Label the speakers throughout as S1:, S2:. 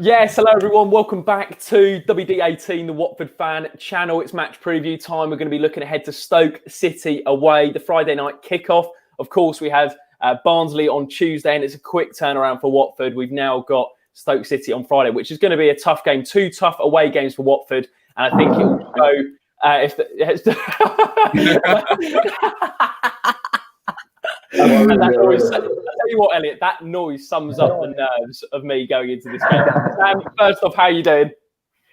S1: Yes, hello everyone. Welcome back to WD18, the Watford fan channel. It's match preview time. We're going to be looking ahead to Stoke City away, the Friday night kickoff. Of course, we have Barnsley on Tuesday, and it's a quick turnaround for Watford. We've now got Stoke City on Friday, which is going to be a tough game. 2 tough away games for Watford, and I think it will go. I'll tell you what, Elliot, that noise sums up the nerves of me going into this game. Sam, first off, how are you doing?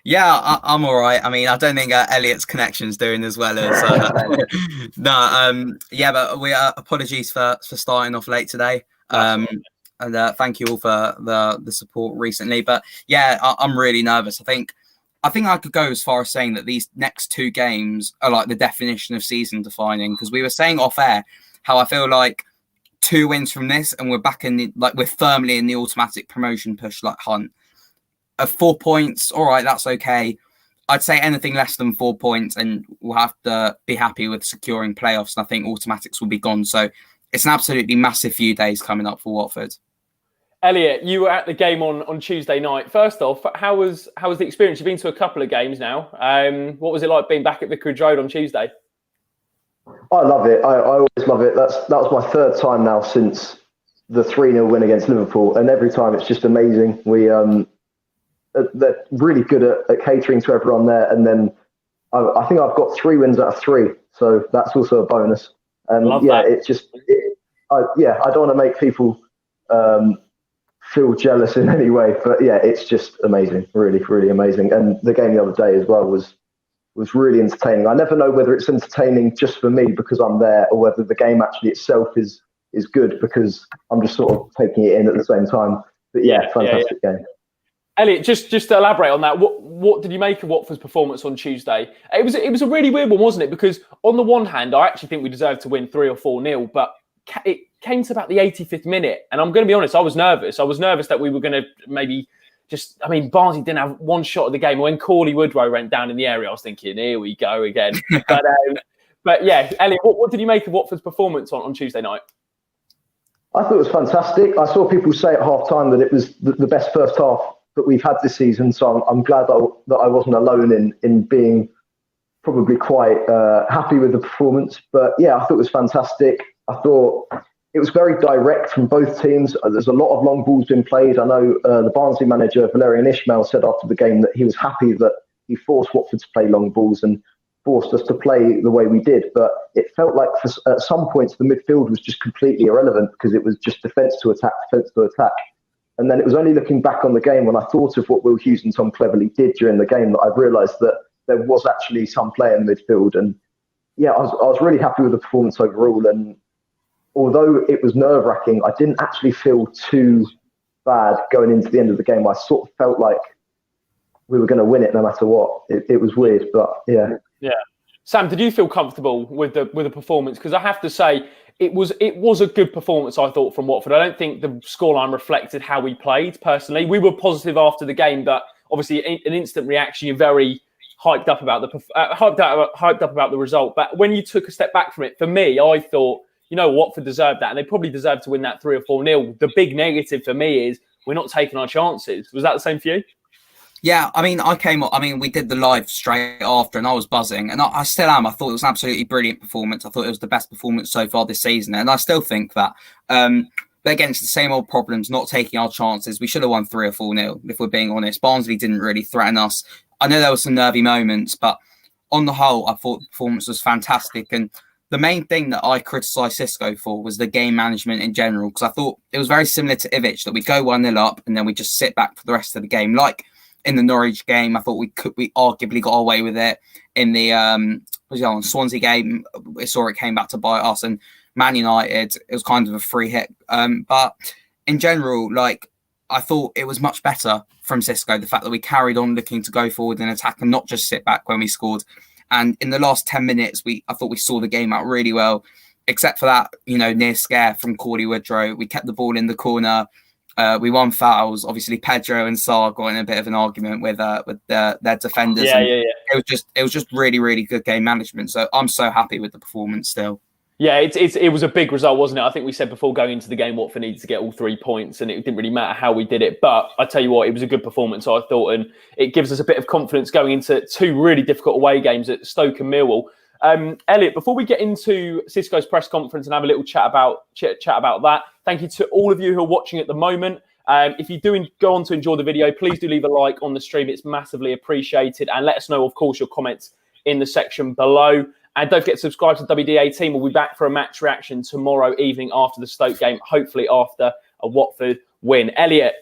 S2: Yeah, I'm all right. I mean, I don't think Elliot's connection's doing as well as but we apologies for starting off late today. And thank you all for the support recently. But yeah, I'm really nervous. I think I could go as far as saying that these next 2 games are like the definition of season defining, because we were saying off air how I feel like 2 wins from this and we're back in we're firmly in the automatic promotion push hunt. 4 points, all right, that's okay. I'd say anything less than 4 points and we'll have to be happy with securing playoffs, and I think automatics will be gone. So it's an absolutely massive few days coming up for Watford.
S1: Elliot, you were at the game on Tuesday night. First off, how was the experience? You've been to a couple of games now. What was it like being back at Vicarage Road on Tuesday?
S3: I love it. I always love it. That was my 3rd time now since the 3-0 win against Liverpool, and every time it's just amazing. They're really good at catering to everyone there, and then I think I've got 3 wins out of 3, so that's also a bonus. And it's just I don't want to make people feel jealous in any way, but yeah, it's just amazing, really, really amazing. And the game the other day as well was really entertaining. I never know whether it's entertaining just for me because I'm there, or whether the game actually itself is good because I'm just sort of taking it in at the same time. But fantastic game.
S1: Elliot, just to elaborate on that, what did you make of Watford's performance on Tuesday? It was a really weird one, wasn't it? Because on the one hand, I actually think we deserved to win 3 or 4-0, but it came to about the 85th minute, and I'm going to be honest, I was nervous. I was nervous that we were going to maybe Barnsley didn't have one shot at the game. When Corley Woodrow went down in the area, I was thinking, here we go again. But yeah, Elliot, what did you make of Watford's performance on Tuesday night?
S3: I thought it was fantastic. I saw people say at half-time that it was the best first half that we've had this season, so I'm glad that I wasn't alone in being probably quite happy with the performance. But yeah, I thought it was fantastic. I thought it was very direct from both teams. There's a lot of long balls being played. I know the Barnsley manager, Valerian Ismail, said after the game that he was happy that he forced Watford to play long balls and forced us to play the way we did. But it felt like at some points the midfield was just completely irrelevant because it was just defence to attack. And then it was only looking back on the game when I thought of what Will Hughes and Tom Cleverley did during the game that I realised that there was actually some play in the midfield. And yeah, I was really happy with the performance overall. And although it was nerve-wracking, I didn't actually feel too bad going into the end of the game. I sort of felt like we were going to win it no matter what. It was weird, but yeah.
S1: Yeah. Sam, did you feel comfortable with the performance? Because I have to say, it was a good performance, I thought, from Watford. I don't think the scoreline reflected how we played, personally. We were positive after the game, but obviously an instant reaction, you're very hyped up about the result. But when you took a step back from it, for me, I thought, Watford deserved that, and they probably deserved to win that 3 or 4-0. The big negative for me is we're not taking our chances. Was that the same for you?
S2: Yeah, I mean, we did the live straight after and I was buzzing, and I still am. I thought it was an absolutely brilliant performance. I thought it was the best performance so far this season, and I still think that. But against the same old problems, not taking our chances, we should have won 3 or 4-0, if we're being honest. Barnsley didn't really threaten us. I know there were some nervy moments, but on the whole, I thought the performance was fantastic. And the main thing that I criticised Cisco for was the game management in general, because I thought it was very similar to Ivic, that we'd go 1-0 up and then we just sit back for the rest of the game. Like in the Norwich game, I thought we arguably got away with it. In the Swansea game, we saw it came back to bite us. And Man United, it was kind of a free hit. But in general, I thought it was much better from Cisco, the fact that we carried on looking to go forward and attack and not just sit back when we scored. And in the last 10 minutes, I thought we saw the game out really well, except for that, near scare from Corley Woodrow. We kept the ball in the corner. We won fouls. Obviously, Pedro and Sarr got in a bit of an argument with their defenders.
S1: Yeah.
S2: It was just really, really good game management. So I'm so happy with the performance still.
S1: Yeah, it was a big result, wasn't it? I think we said before going into the game, Watford needed to get all 3 points, and it didn't really matter how we did it. But I tell you what, it was a good performance, I thought, and it gives us a bit of confidence going into 2 really difficult away games at Stoke and Millwall. Elliot, before we get into Cisco's press conference and have a little chat about that, thank you to all of you who are watching at the moment. If you do go on to enjoy the video, please do leave a like on the stream. It's massively appreciated. And let us know, of course, your comments in the section below. And don't forget to subscribe to WD18. We'll be back for a match reaction tomorrow evening after the Stoke game, hopefully after a Watford win. Elliot,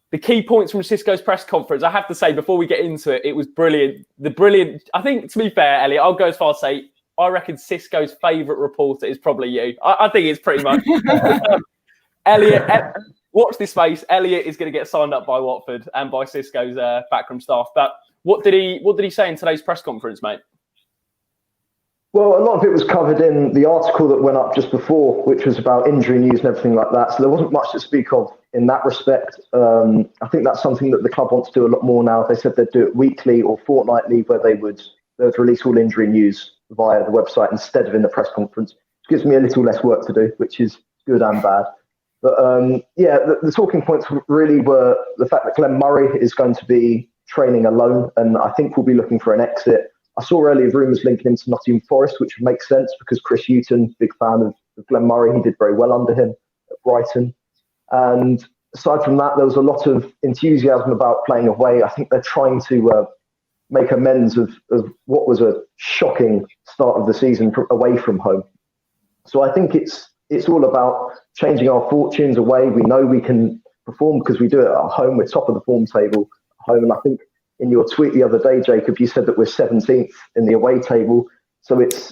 S1: the key points from Cisco's press conference, I have to say, before we get into it, it was brilliant. I think, to be fair, Elliot, I'll go as far as say, I reckon Cisco's favourite reporter is probably you. I think it's pretty much. Elliot, watch this space. Elliot is going to get signed up by Watford and by Cisco's backroom staff. But what did he say in today's press conference, mate?
S3: Well, a lot of it was covered in the article that went up just before, which was about injury news and everything like that. So there wasn't much to speak of in that respect. I think that's something that the club wants to do a lot more now. They said they'd do it weekly or fortnightly, where they would release all injury news via the website instead of in the press conference, which gives me a little less work to do, which is good and bad. But the talking points really were the fact that Glenn Murray is going to be training alone, and I think we'll be looking for an exit. I saw earlier rumours linking him to Nottingham Forest, which would make sense because Chris Hughton, big fan of Glenn Murray, he did very well under him at Brighton. And aside from that, there was a lot of enthusiasm about playing away. I think they're trying to make amends of what was a shocking start of the season away from home. So I think it's all about changing our fortunes away. We know we can perform because we do it at home. We're top of the form table at home, and I think in your tweet the other day, Jacob, you said that we're 17th in the away table. So it's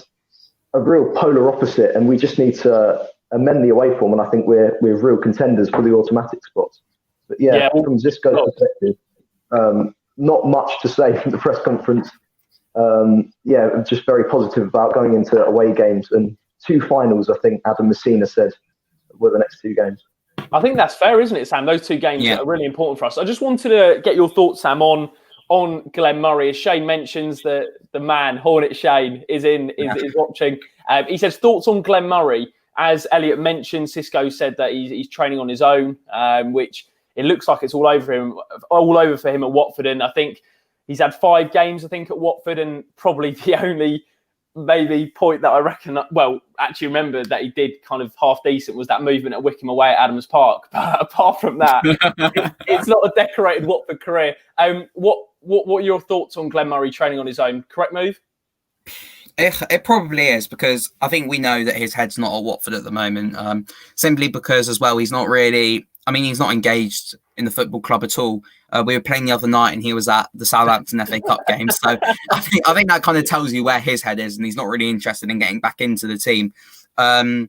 S3: a real polar opposite, and we just need to amend the away form. And I think we're real contenders for the automatic spots. But from Cisco's perspective, not much to say from the press conference. Just very positive about going into away games, and 2 finals, I think Adam Messina said, were the next 2 games.
S1: I think that's fair, isn't it, Sam? Those 2 games are really important for us. I just wanted to get your thoughts, Sam, on Glenn Murray. As Shane mentions, the man, Hornet Shane, is watching. He says, thoughts on Glenn Murray. As Elliot mentioned, Cisco said that he's training on his own, which it looks like it's all over for him at Watford. And I think he's had 5 games, at Watford, and probably the only maybe point that I reckon, actually remember that he did kind of half decent was that movement at Wickham away at Adams Park. But apart from that, it's not a decorated Watford career. What are your thoughts on Glenn Murray training on his own? Correct move?
S2: It probably is, because I think we know that his head's not at Watford at the moment, simply because as well he's not engaged in the football club at all. We were playing the other night and he was at the Southampton FA Cup game, so I think that kind of tells you where his head is, and he's not really interested in getting back into the team. And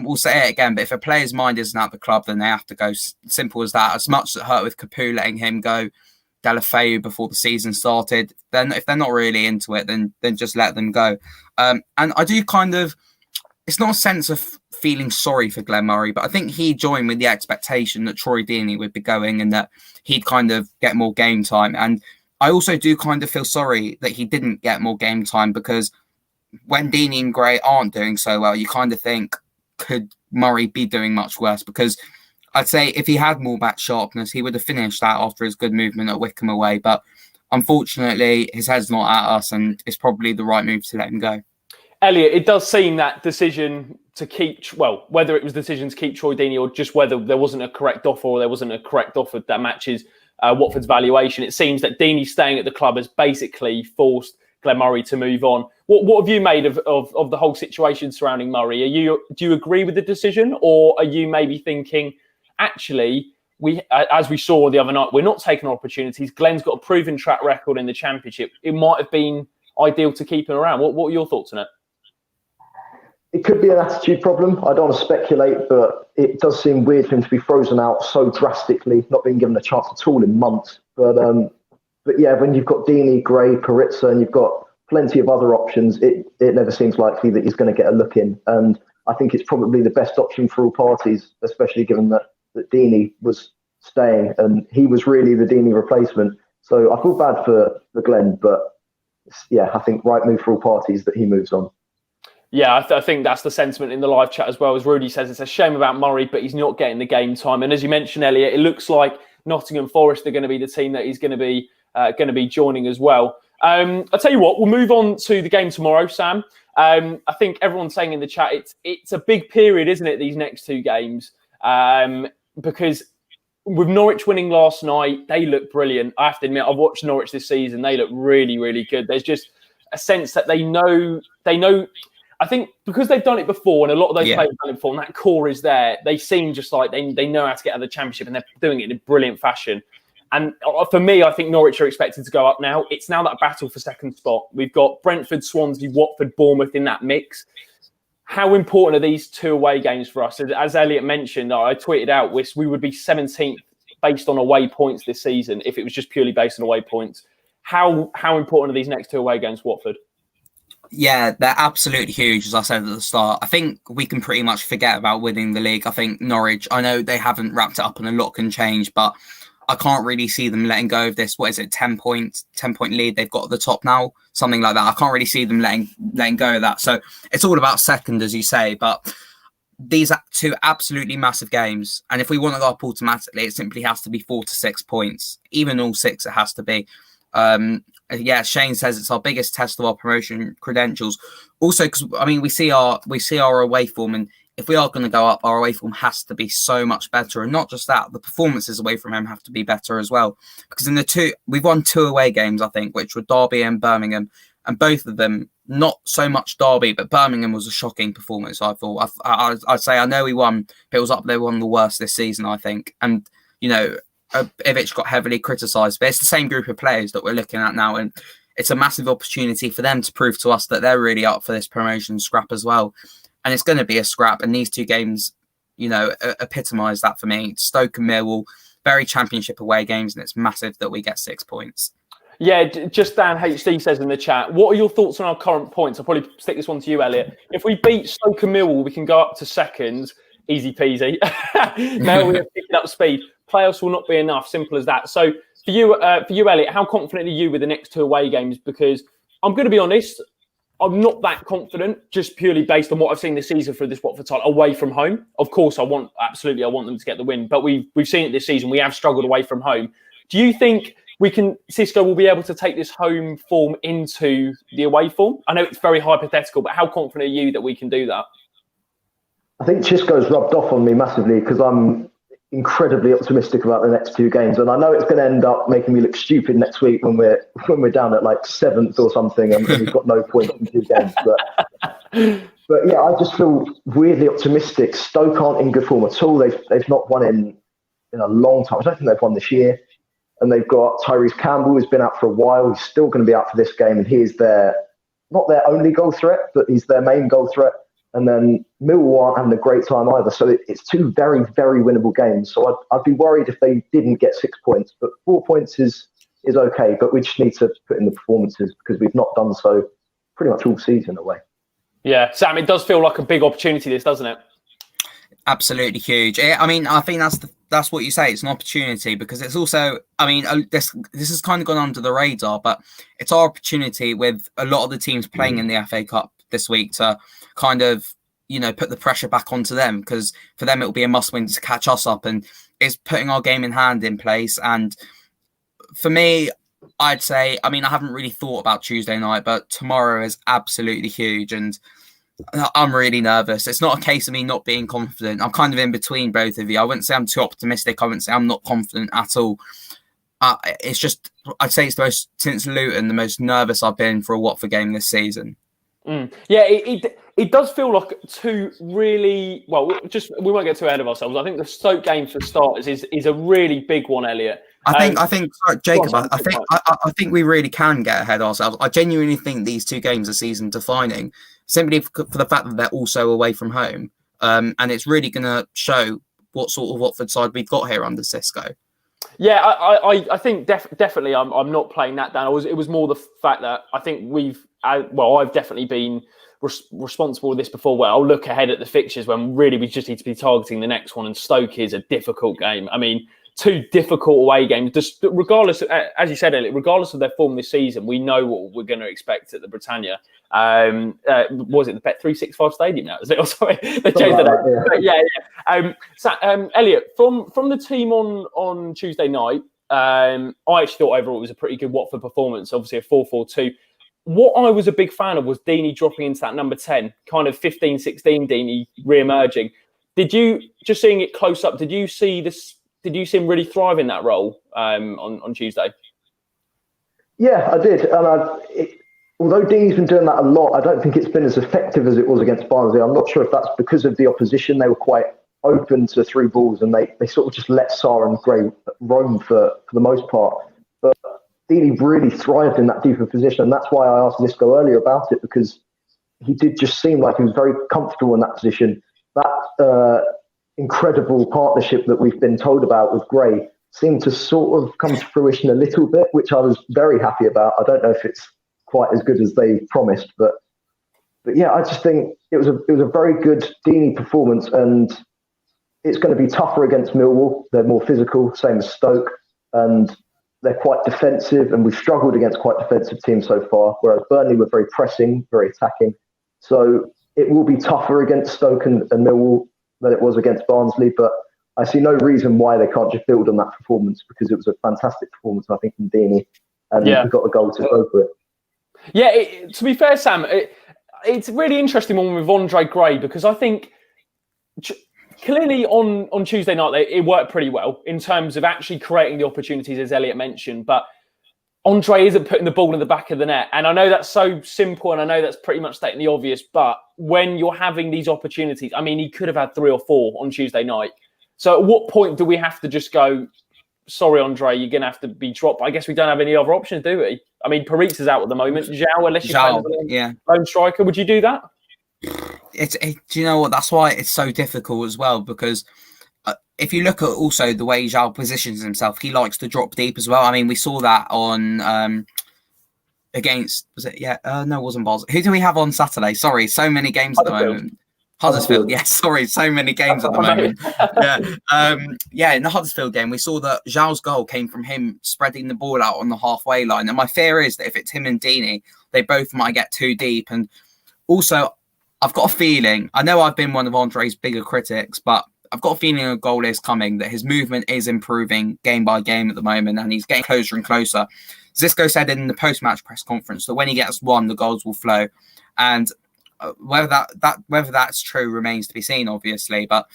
S2: we'll say it again, but if a player's mind isn't at the club, then they have to go. Simple as that. As much as it hurt with Capoue letting him go, Deulofeu before the season started, then if they're not really into it, then just let them go. And I do it's not a sense of feeling sorry for Glenn Murray, but I think he joined with the expectation that Troy Deeney would be going and that he'd kind of get more game time. And I also do kind of feel sorry that he didn't get more game time, because when Deeney and Gray aren't doing so well, you kind of think, could Murray be doing much worse? Because I'd say if he had more back sharpness, he would have finished that after his good movement at Wickham away. But unfortunately, his head's not at us, and it's probably the right move to let him go.
S1: Elliot, it does seem that decision to keep, whether it was the decision to keep Troy Deeney or just whether there wasn't a correct offer or there wasn't a correct offer that matches Watford's valuation, it seems that Deeney staying at the club has basically forced Glenn Murray to move on. What have you made of the whole situation surrounding Murray? Do you agree with the decision, or are you maybe thinking, actually, as we saw the other night, we're not taking opportunities. Glenn's got a proven track record in the Championship. It might have been ideal to keep him around. What are your thoughts on it?
S3: It could be an attitude problem. I don't want to speculate, but it does seem weird for him to be frozen out so drastically, not being given a chance at all in months. But yeah, when you've got Deeney, Gray, Paritza, and you've got plenty of other options, it never seems likely that he's going to get a look in. And I think it's probably the best option for all parties, especially given that Deeney was staying and he was really the Deeney replacement. So I feel bad for Glenn, but yeah, I think right move for all parties that he moves on.
S1: Yeah, I think that's the sentiment in the live chat as well. As Rudy says, it's a shame about Murray, but he's not getting the game time. And as you mentioned, Elliot, it looks like Nottingham Forest are going to be the team that he's going to be joining as well. I'll tell you what, we'll move on to the game tomorrow, Sam. I think everyone's saying in the chat, it's a big period, isn't it, these next two games? Because with Norwich winning last night, they look brilliant. I have to admit, I've watched Norwich this season. They look really, really good. There's just a sense that they know. I think because they've done it before, and a lot of those players have done it before, and that core is there, they seem just like they know how to get out of the Championship, and they're doing it in a brilliant fashion. And for me, I think Norwich are expected to go up now. It's now that battle for second spot. We've got Brentford, Swansea, Watford, Bournemouth in that mix. How important are these two away games for us? As Elliot mentioned, I tweeted out, we would be 17th based on away points this season if it was just purely based on away points. How important are these next two away games, Watford?
S2: Yeah, they're absolutely huge, as I said at the start. I think we can pretty much forget about winning the league. I think Norwich, I know they haven't wrapped it up and a lot can change, but I can't really see them letting go of this. What is it, 10-point lead they've got at the top now? Something like that. I can't really see them letting go of that. So it's all about second, as you say. But these are two absolutely massive games. And if we want to go up automatically, it simply has to be 4 to 6 points. Even all 6, it has to be. Shane says it's our biggest test of our promotion credentials. Also, because we see our away form, and if we are going to go up, our away form has to be so much better. And not just that, the performances away from home have to be better as well. Because we've won 2 away games, I think, which were Derby and Birmingham, and both of them, not so much Derby, but Birmingham was a shocking performance. I thought I'd say I know we won, but it was up there one of the worst this season, I think. And Ivic got heavily criticised, but it's the same group of players that we're looking at now, and it's a massive opportunity for them to prove to us that they're really up for this promotion scrap as well. And it's going to be a scrap, and these two games, epitomise that for me. Stoke and Millwall, very Championship away games, and it's massive that we get 6 points.
S1: Yeah, just Dan HD says in the chat, what are your thoughts on our current points? I'll probably stick this one to you, Elliot. If we beat Stoke and Millwall, we can go up to second. Easy peasy. Now we're picking up speed. Playoffs will not be enough. Simple as that. So for you, Elliot, how confident are you with the next 2 away games? Because I'm going to be honest, I'm not that confident, just purely based on what I've seen this season for this Watford side away from home. Of course, I want them to get the win, but we've seen it this season. We have struggled away from home. Do you think Cisco will be able to take this home form into the away form? I know it's very hypothetical, but how confident are you that we can do that?
S3: I think Cisco's rubbed off on me massively because I'm incredibly optimistic about the next 2 games, and I know it's going to end up making me look stupid next week when we're down at like 7th or something and we've got no points in 2 games. But yeah, I just feel weirdly optimistic. Stoke aren't in good form at all. They've not won in a long time. I don't think they've won this year, and they've got Tyrese Campbell, who's been out for a while. He's still going to be out for this game, and he is not their only goal threat, but he's their main goal threat. And then Millwall aren't having a great time either. So it's 2 very, very winnable games. So I'd be worried if they didn't get 6 points. But 4 points is okay. But we just need to put in the performances because we've not done so pretty much all season away. Yeah,
S1: Sam, it does feel like a big opportunity, this, doesn't it?
S2: Absolutely huge. I think that's what you say. It's an opportunity because it's also, this has kind of gone under the radar, but it's our opportunity with a lot of the teams playing in the FA Cup this week to kind of, put the pressure back onto them, because for them it will be a must-win to catch us up, and it's putting our game in hand in place. And for me, I'd say, I haven't really thought about Tuesday night, but tomorrow is absolutely huge, and I'm really nervous. It's not a case of me not being confident. I'm kind of in between both of you. I wouldn't say I'm too optimistic. I wouldn't say I'm not confident at all. It's just, I'd say it's since Luton, the most nervous I've been for a Watford game this season.
S1: Yeah, it does feel like 2 really, well, we won't get too ahead of ourselves. I think the Stoke game for starters is a really big one, Elliot.
S2: I think, Jacob, I think we really can get ahead of ourselves. I genuinely think these 2 games are season defining, simply for the fact that they're also away from home. And it's really going to show what sort of Watford side we've got here under Cisco.
S1: Yeah, I think definitely I'm not playing that down. It was more the fact that I think I've definitely been responsible with this before, where I'll look ahead at the fixtures when really we just need to be targeting the next one, and Stoke is a difficult game. two difficult away games. Just regardless, as you said, Elliot, regardless of their form this season, we know what we're going to expect at the Britannia. Was it the Bet365 Stadium now? Is it? Oh, sorry, they changed the name. So, Elliot, from the team on Tuesday night, I actually thought overall it was a pretty good Watford performance. Obviously, a 4-4-2. What I was a big fan of was Deeney dropping into that number 10, kind of 15-16 Deeney re-emerging. Did you, just seeing it close up, did you see this? Did you see him really thrive in that role on Tuesday?
S3: Yeah, I did. And although Dean's been doing that a lot, I don't think it's been as effective as it was against Barnsley. I'm not sure if that's because of the opposition. They were quite open to through balls, and they sort of just let Sarr and Gray roam for the most part. But Deeney really thrived in that deeper position, and that's why I asked Cisco earlier about it, because he did just seem like he was very comfortable in that position. That incredible partnership that we've been told about with Gray seemed to sort of come to fruition a little bit, which I was very happy about. I don't know if it's quite as good as they promised, but yeah, I just think it was a very good Deeney performance, and it's going to be tougher against Millwall. They're more physical, same as Stoke, and they're quite defensive, and we've struggled against quite defensive teams so far, whereas Burnley were very pressing, very attacking. So it will be tougher against Stoke and Millwall than it was against Barnsley, but I see no reason why they can't just build on that performance, because it was a fantastic performance, I think, from Deeney, and we got the goal to go for it.
S1: Yeah, to be fair, Sam, it's a really interesting one with Andre Gray, because I think clearly on Tuesday night it worked pretty well in terms of actually creating the opportunities, as Elliot mentioned, but Andre isn't putting the ball in the back of the net. And I know that's so simple, and I know that's pretty much stating the obvious, but when you're having these opportunities, I mean, he could have had 3 or 4 on Tuesday night. So at what point do we have to just go, sorry, Andre, you're going to have to be dropped? I guess we don't have any other options, do we? I mean, Paritz is out at the moment. Zhao, unless you're lone striker, would you do that?
S2: Do you know what? That's why it's so difficult as well, because if you look at also the way Zhao positions himself, he likes to drop deep as well. I mean, we saw that on against, was it? Yeah, no, it wasn't Barnsley. Who do we have on Saturday? Sorry, so many games at the moment. Huddersfield, yeah, sorry, so many games at the moment. In the Huddersfield game, we saw that Zhao's goal came from him spreading the ball out on the halfway line. And my fear is that if it's him and Deeney, they both might get too deep. And also, I've got a feeling, I know I've been one of Andre's bigger critics, but I've got a feeling a goal is coming, that his movement is improving game by game at the moment, and he's getting closer and closer. Cisco said in the post-match press conference that when he gets one, the goals will flow. And whether that's true remains to be seen, obviously. But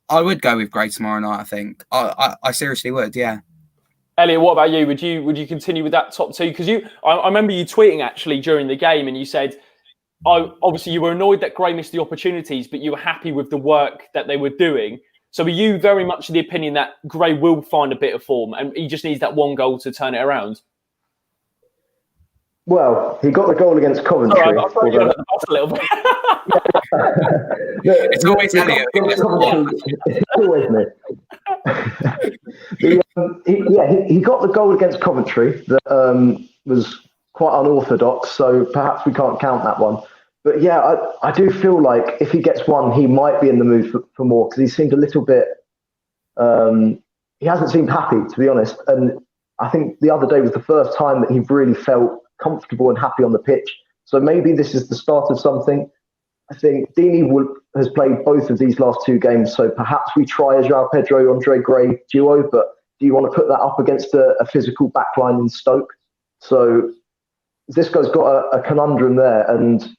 S2: I would go with Gray tomorrow night, I think. I seriously would, yeah.
S1: Elliot, what about you? Would you continue with that top two? Because I remember you tweeting actually during the game, and you said, obviously you were annoyed that Gray missed the opportunities, but you were happy with the work that they were doing. So are you very much of the opinion that Gray will find a bit of form and he just needs that one goal to turn it around?
S3: Well, he got the goal against Coventry.
S1: Sorry, I thought you were a little bit.
S2: It's always Elliot.
S3: It's always me. He got the goal against Coventry that was quite unorthodox, so perhaps we can't count that one. But yeah, I do feel like if he gets one, he might be in the mood for more, because he seemed a little bit... he hasn't seemed happy, to be honest. And I think the other day was the first time that he really felt comfortable and happy on the pitch. So maybe this is the start of something. I think Deeney has played both of these last 2 games, so perhaps we try a João Pedro, Andre Gray duo, but do you want to put that up against a physical backline in Stoke? So Cisco's got a conundrum there, and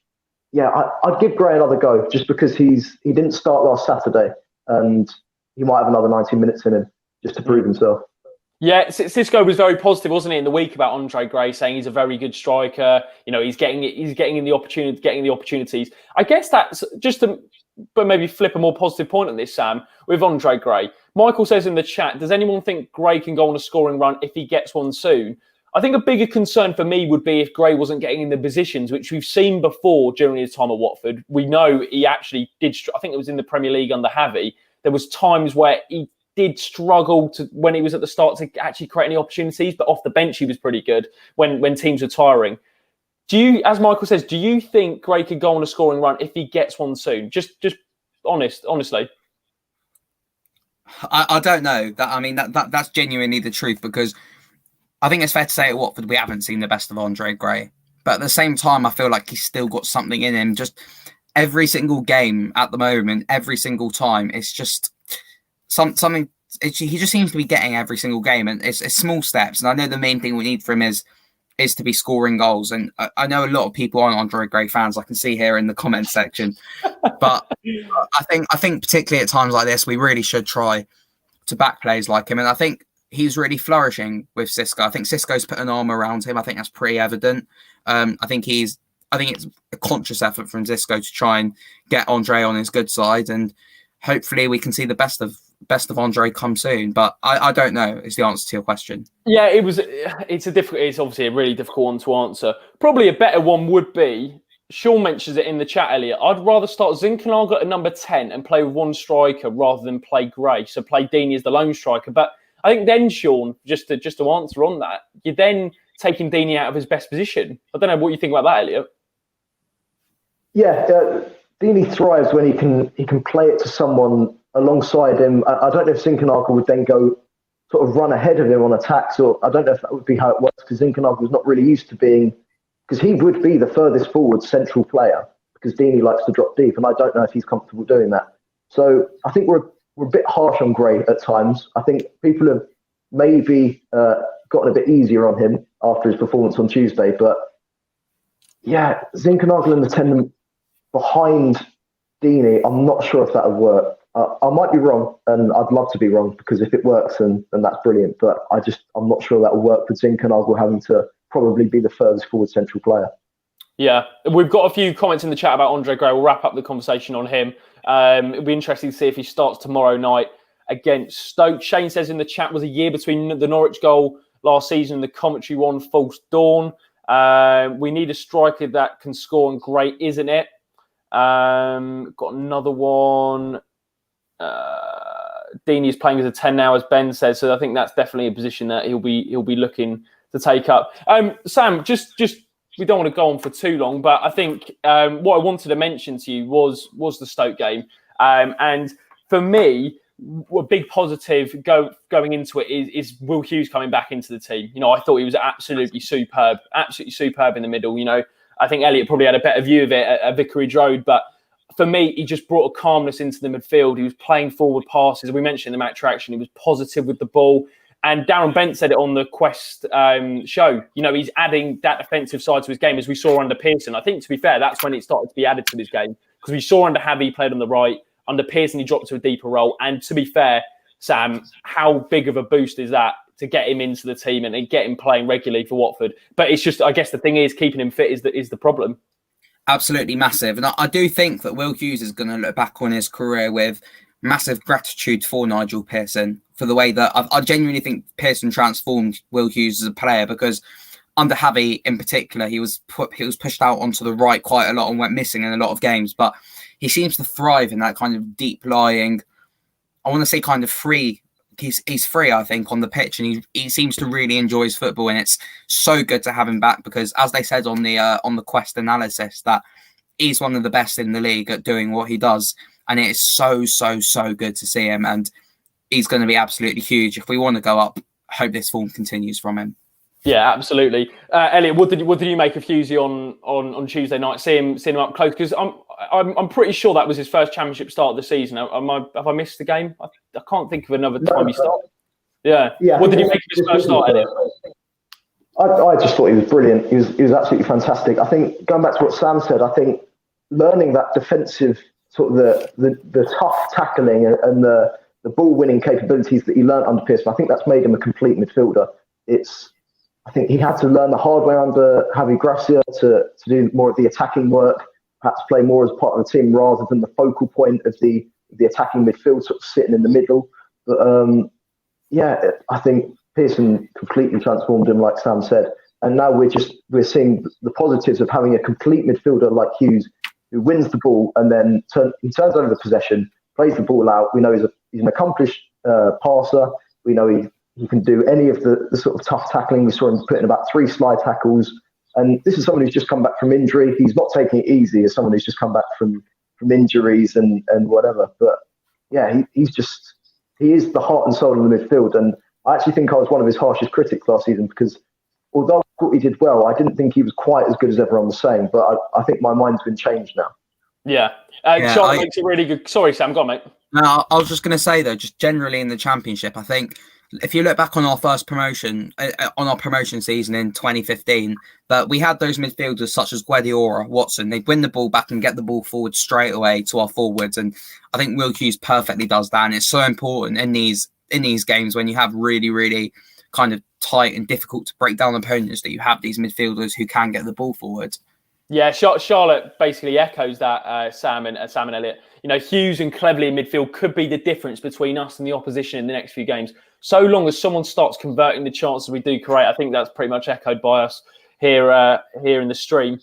S3: yeah, I'd give Gray another go, just because he didn't start last Saturday, and he might have another 90 minutes in him just to prove himself. Yeah,
S1: Cisco was very positive, wasn't he, in the week about Andre Gray, saying he's a very good striker. You know, he's getting the opportunities. I guess that's just but maybe flip a more positive point on this, Sam, with Andre Gray. Michael says in the chat, does anyone think Gray can go on a scoring run if he gets one soon? I think a bigger concern for me would be if Gray wasn't getting in the positions, which we've seen before during his time at Watford. We know he actually did. I think it was in the Premier League under Javi. There was times where he did struggle when he was at the start to actually create any opportunities, but off the bench he was pretty good when teams were tiring. Do you, as Michael says, do you think Gray could go on a scoring run if he gets one soon? Just honestly.
S2: I don't know. That's genuinely the truth, because I think it's fair to say at Watford we haven't seen the best of Andre Gray. But at the same time, I feel like he's still got something in him. Just every single game at the moment, every single time, it's just something. He just seems to be getting every single game, and it's small steps. And I know the main thing we need from him is to be scoring goals. And I know a lot of people aren't Andre Gray fans, I can see here in the comments section. But I think particularly at times like this, we really should try to back players like him. And I think he's really flourishing with Cisco. I think Cisco's put an arm around him. I think that's pretty evident. I think it's a conscious effort from Cisco to try and get Andre on his good side, and hopefully we can see the best of Andre come soon. But I don't know is the answer to your question.
S1: Yeah, it's obviously a really difficult one to answer. Probably a better one would be, Sean mentions it in the chat, Elliot, I'd rather start Zinckernagel at number 10 and play with one striker rather than play Gray. So play Deeney as the lone striker. But I think then, Sean, just to answer on that, you're then taking Deeney out of his best position. I don't know what you think about that, Elliot.
S3: Yeah, Deeney thrives when he can play it to someone alongside him. I don't know if Zinckernagel would then go sort of run ahead of him on attacks, or I don't know if that would be how it works, because Zinckernagel was not really used to being, because he would be the furthest forward central player, because Deeney likes to drop deep, and I don't know if he's comfortable doing that. So I think we're a bit harsh on Gray at times. I think people have maybe gotten a bit easier on him after his performance on Tuesday, but yeah, Zinckernagel in the 10 behind Deeney, I'm not sure if that would work. I might be wrong, and I'd love to be wrong, because if it works, then that's brilliant. But I'm not sure that will work with Zinckernagel having to probably be the furthest forward central player.
S1: Yeah, we've got a few comments in the chat about Andre Gray. We'll wrap up the conversation on him. It'll be interesting to see if he starts tomorrow night against Stoke. Shane says in the chat, was a year between the Norwich goal last season and the commentary one false dawn. We need a striker that can score, and Gray isn't it. Got another one. Deeney is playing as a 10 now, as Ben says, so I think that's definitely a position that he'll be looking to take up. Sam, just we don't want to go on for too long, but I think what I wanted to mention to you was the Stoke game, and for me, a big positive going into it is Will Hughes coming back into the team. You know, I thought he was absolutely superb in the middle. You know, I think Elliot probably had a better view of it at Vicarage Road, but for me, he just brought a calmness into the midfield. He was playing forward passes. We mentioned in the match reaction, he was positive with the ball. And Darren Bent said it on the Quest show. You know, he's adding that defensive side to his game, as we saw under Pearson. I think, to be fair, that's when it started to be added to his game, because we saw under Javi, he played on the right. Under Pearson, he dropped to a deeper role. And to be fair, Sam, how big of a boost is that to get him into the team and get him playing regularly for Watford? But it's just, I guess the thing is, keeping him fit is the problem.
S2: Absolutely massive. And I do think that Will Hughes is going to look back on his career with massive gratitude for Nigel Pearson, for the way that I genuinely think Pearson transformed Will Hughes as a player, because under Javi in particular, he was pushed out onto the right quite a lot and went missing in a lot of games. But he seems to thrive in that kind of deep lying, I want to say kind of free. He's free, I think, on the pitch, and he seems to really enjoy his football, and it's so good to have him back, because, as they said on the Quest analysis, that he's one of the best in the league at doing what he does, and it is so good to see him, and he's going to be absolutely huge. If we want to go up, hope this form continues from him. Yeah,
S1: absolutely. Elliot, what did you make of Hughesy on Tuesday night? Seeing him up close, because I'm pretty sure that was his first Championship start of the season. Have I missed the game? I can't think of another time he started. Yeah. What did you make of his first start, Elliot?
S3: I just thought he was brilliant. He was absolutely fantastic. I think, going back to what Sam said, I think learning that defensive sort of the tough tackling and the ball winning capabilities that he learned under Pearson, I think that's made him a complete midfielder. I think he had to learn the hard way under Javi Gracia to do more of the attacking work, perhaps play more as part of the team rather than the focal point of the attacking midfield, sort of sitting in the middle. But I think Pearson completely transformed him, like Sam said. And now we're seeing the positives of having a complete midfielder like Hughes, who wins the ball and then he turns over the possession, plays the ball out. We know he's an accomplished passer. We know he can do any of the sort of tough tackling. We saw him put in about 3 slide tackles. And this is someone who's just come back from injury. He's not taking it easy as someone who's just come back from injuries and whatever. But yeah, he's just he is the heart and soul of the midfield. And I actually think I was one of his harshest critics last season because although I thought he did well, I didn't think he was quite as good as everyone was saying. But I think my mind's been changed now.
S1: Yeah. Charlotte makes a really good... Sorry, Sam, go on, mate.
S2: No, I was just going to say, though, just generally in the Championship, I think if you look back on our first promotion, on our promotion season in 2015, that we had those midfielders such as Guardiola, Watson. They'd win the ball back and get the ball forward straight away to our forwards. And I think Will Hughes perfectly does that. And it's so important in these games when you have really, really kind of tight and difficult to break down opponents that you have these midfielders who can get the ball forward.
S1: Yeah, Charlotte basically echoes that, Sam and Elliot. You know, Hughes and Cleverley in midfield could be the difference between us and the opposition in the next few games. So long as someone starts converting the chances we do create, I think that's pretty much echoed by us here in the stream.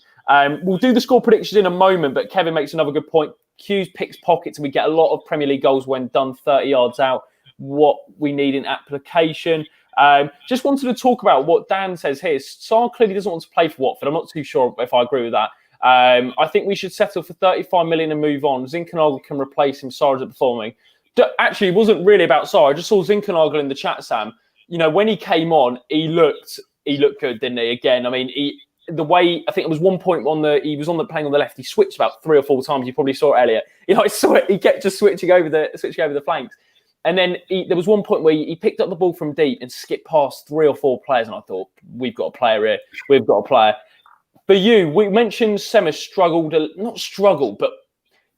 S1: We'll do the score predictions in a moment, but Kevin makes another good point. Hughes picks pockets and we get a lot of Premier League goals when done 30 yards out. What we need in application. Just wanted to talk about what Dan says here. Sarr clearly doesn't want to play for Watford. I'm not too sure if I agree with that. I think we should settle for 35 million and move on. Zinckernagel can replace him. Sarr isn't performing. Actually, it wasn't really about Sarr. I just saw Zinckernagel in the chat, Sam. You know, when he came on, he looked good, didn't he? Again, I mean, the way I think it was one point he was playing on the left. He switched about 3 or 4 times. You probably saw it, Elliot. You know, I saw it. He kept just switching over the flanks. And then there was one point where he picked up the ball from deep and skipped past 3 or 4 players. And I thought, we've got a player here. We've got a player. For you, we mentioned Sema not struggled, but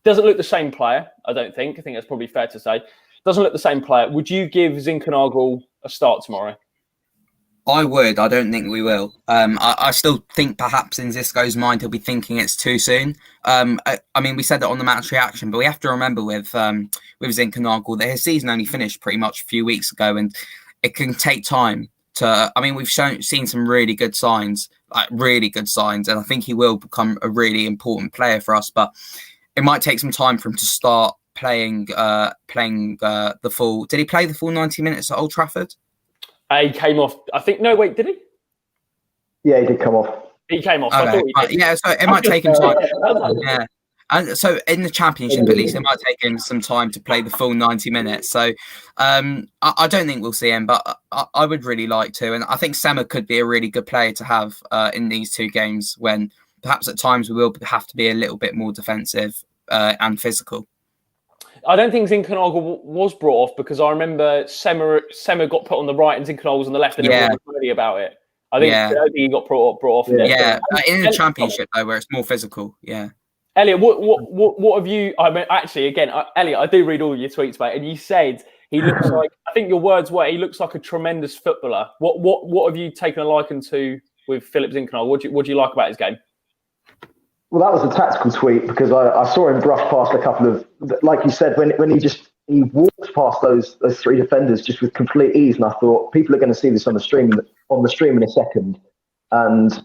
S1: doesn't look the same player, I don't think. I think that's probably fair to say. Doesn't look the same player. Would you give Zinckernagel a start tomorrow?
S2: I would. I don't think we will. I still think perhaps in Cisco's mind he'll be thinking it's too soon. I mean, we said that on the match reaction, but we have to remember with Zinckernagel that his season only finished pretty much a few weeks ago, and it can take time to. I mean, we've seen some really good signs, and I think he will become a really important player for us. But it might take some time for him to start playing the full. Did he play the full 90 minutes at Old Trafford?
S1: He came off. I think. No, wait, did he?
S3: Yeah, he did come off.
S1: He came off.
S2: Okay.
S1: I thought he did.
S2: Yeah, so it might take him time. Yeah. And so in the Championship, at least, it might take him some time to play the full 90 minutes. So I don't think we'll see him, but I would really like to. And I think Sema could be a really good player to have in these 2 games when perhaps at times we will have to be a little bit more defensive and physical.
S1: I don't think Zinckernagel was brought off because I remember Sema got put on the right and Zinckernagel was on the left and everyone was ready about it. I don't think he got brought off.
S2: Yeah, in the Championship though, where it's more physical. Yeah.
S1: Elliot, what have you? I mean, actually, again, Elliot, I do read all your tweets, mate, and you said he looks like. I think your words were he looks like a tremendous footballer. What have you taken a liking to with Philip Zinckernagel? What do you like about his game?
S3: Well, that was a tactical tweet because I saw him brush past a couple of, like you said, when he walked past those 3 defenders just with complete ease, and I thought people are going to see this on the stream in a second, and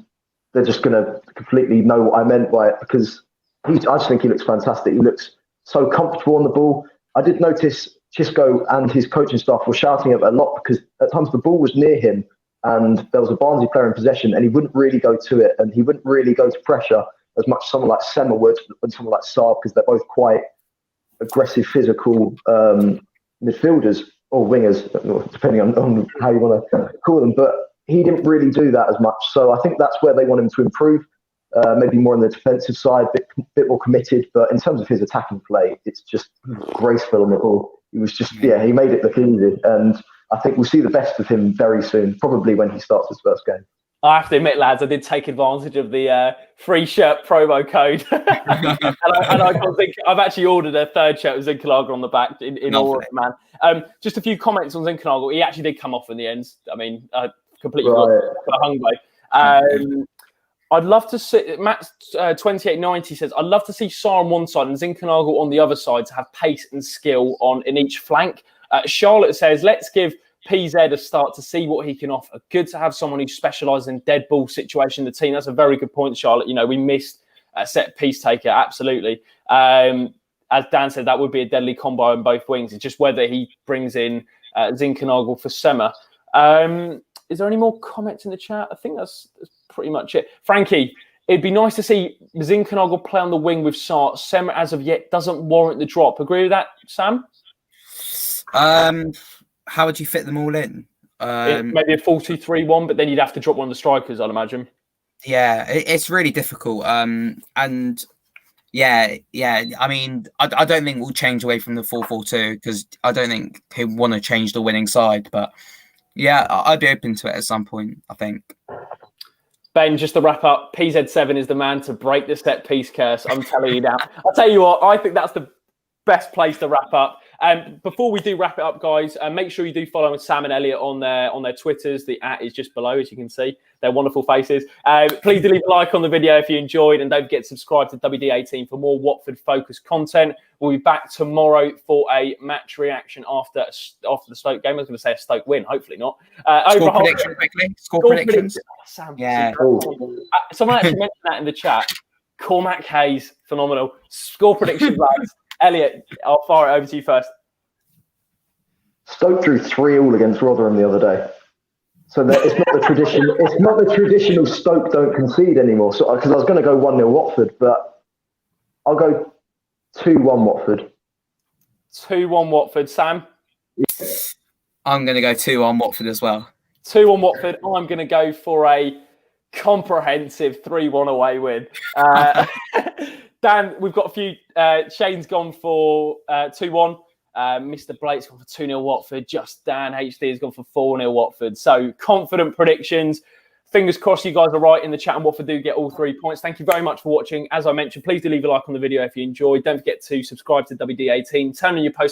S3: they're just going to completely know what I meant by it because I just think he looks fantastic. He looks so comfortable on the ball. I did notice Cisco and his coaching staff were shouting at a lot because at times the ball was near him and there was a Barnsley player in possession and he wouldn't really go to it and he wouldn't really go to pressure as much as someone like Sema would and someone like Sarr because they're both quite aggressive, physical midfielders or wingers, depending on how you want to call them. But he didn't really do that as much. So I think that's where they want him to improve. Maybe more on the defensive side, bit more committed. But in terms of his attacking play, it's just graceful on the ball. He was just, he made it look easy. And I think we'll see the best of him very soon, probably when he starts his first game.
S1: I have to admit, lads, I did take advantage of the free shirt promo code. and I can't think, I've actually ordered a 3rd shirt with Zinckernagel on the back in all, man. Just a few comments on Zinckernagel. He actually did come off in the end. I mean, completely hung by. I'd love to see, Matt 2890 says, I'd love to see Sarr on one side and Zinckernagel on the other side to have pace and skill in each flank. Charlotte says, let's give PZ a start to see what he can offer. Good to have someone who specialises in dead ball situation in the team. That's a very good point, Charlotte. You know, we missed a set piece taker, absolutely. As Dan said, that would be a deadly combo on both wings. It's just whether he brings in Zinckernagel for Sema. Is there any more comments in the chat? I think that's pretty much it. Frankie, it'd be nice to see Zinckernagel play on the wing with Sarr. Sema, as of yet, doesn't warrant the drop. Agree with that, Sam?
S2: How would you fit them all in?
S1: Maybe a 4-2-3-1, but then you'd have to drop one of the strikers, I'd imagine.
S2: Yeah, it's really difficult. And yeah. I mean, I don't think we'll change away from the 4-4-2 because I don't think he'll want to change the winning side. But yeah, I'd be open to it at some point, I think.
S1: Ben, just to wrap up, PZ7 is the man to break the set piece curse. I'm telling you now. I'll tell you what, I think that's the best place to wrap up. Before we do wrap it up, guys, make sure you do follow Sam and Elliot on their Twitters. The @ is just below, as you can see. Their wonderful faces. Please do leave a like on the video if you enjoyed, and don't forget to subscribe to WD18 for more Watford-focused content. We'll be back tomorrow for a match reaction after the Stoke game. I was going to say a Stoke win, hopefully not.
S2: Score prediction quickly. Score predictions.
S1: Sam,
S2: yeah.
S1: Someone actually mentioned that in the chat. Cormac Hayes, phenomenal. Score predictions, lads. Elliot, I'll fire it over to you first.
S3: Stoke drew 3-3 against Rotherham the other day, so that it's not the tradition. It's not the traditional Stoke don't concede anymore. So, because I was going to go 1-0 Watford, but I'll go 2-1 Watford.
S1: 2-1 Watford. Sam,
S2: I'm going to go 2-1 Watford as well.
S1: 2-1 Watford. I'm going to go for a comprehensive 3-1 away win. Dan, we've got a few. Shane's gone for 2-1. Mr. Blake's gone for 2-0 Watford. Just Dan HD has gone for 4-0 Watford. So confident predictions. Fingers crossed you guys are right in the chat and Watford do get all 3 points. Thank you very much for watching. As I mentioned, please do leave a like on the video if you enjoyed. Don't forget to subscribe to WD18. Turn on your post